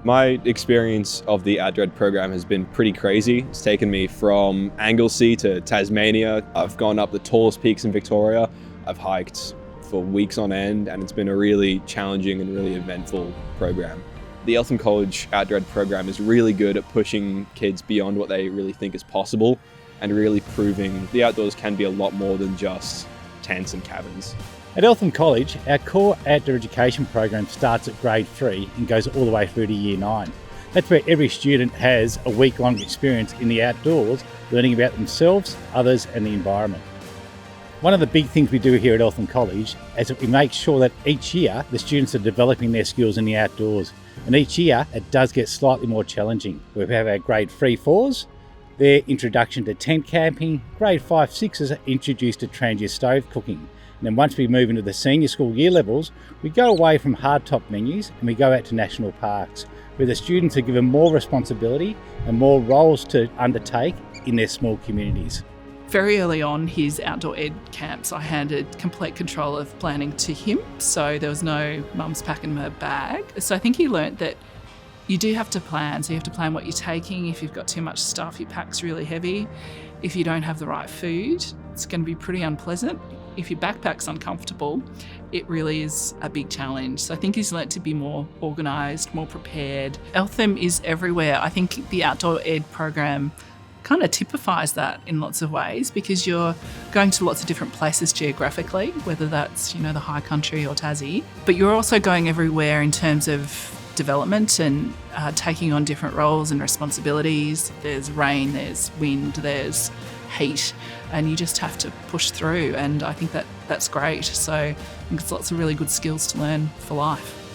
My experience of the Outdoor Ed program has been pretty crazy. It's taken me from Anglesey to Tasmania. I've gone up the tallest peaks in Victoria. I've hiked for weeks on end, and it's been a really challenging and really eventful program. The ELTHAM College Outdoor Ed program is really good at pushing kids beyond what they really think is possible and really proving the outdoors can be a lot more than just tents and cabins. At ELTHAM College, our core outdoor education program starts at grade 3 and goes all the way through to year 9. That's where every student has a week-long experience in the outdoors, learning about themselves, others and the environment. One of the big things we do here at ELTHAM College is that we make sure that each year the students are developing their skills in the outdoors. And each year it does get slightly more challenging. We have our grade 3-4s, their introduction to tent camping. Grade 5-6s are introduced to transient stove cooking. And then once we move into the senior school year levels, we go away from hardtop menus and we go out to national parks, where the students are given more responsibility and more roles to undertake in their small communities. Very early on his outdoor ed camps, I handed complete control of planning to him, so there was no mum's packing my bag. So I think he learnt that you do have to plan. So you have to plan what you're taking. If you've got too much stuff, your pack's really heavy. If you don't have the right food, it's going to be pretty unpleasant. If your backpack's uncomfortable, it really is a big challenge. So I think he's learnt to be more organised, more prepared. ELTHAM is everywhere. I think the outdoor ed program kind of typifies that in lots of ways, because you're going to lots of different places geographically, whether that's, the high country or Tassie, but you're also going everywhere in terms of development and taking on different roles and responsibilities. There's rain, there's wind, there's heat, and you just have to push through, and I think that's great. So I think it's lots of really good skills to learn for life.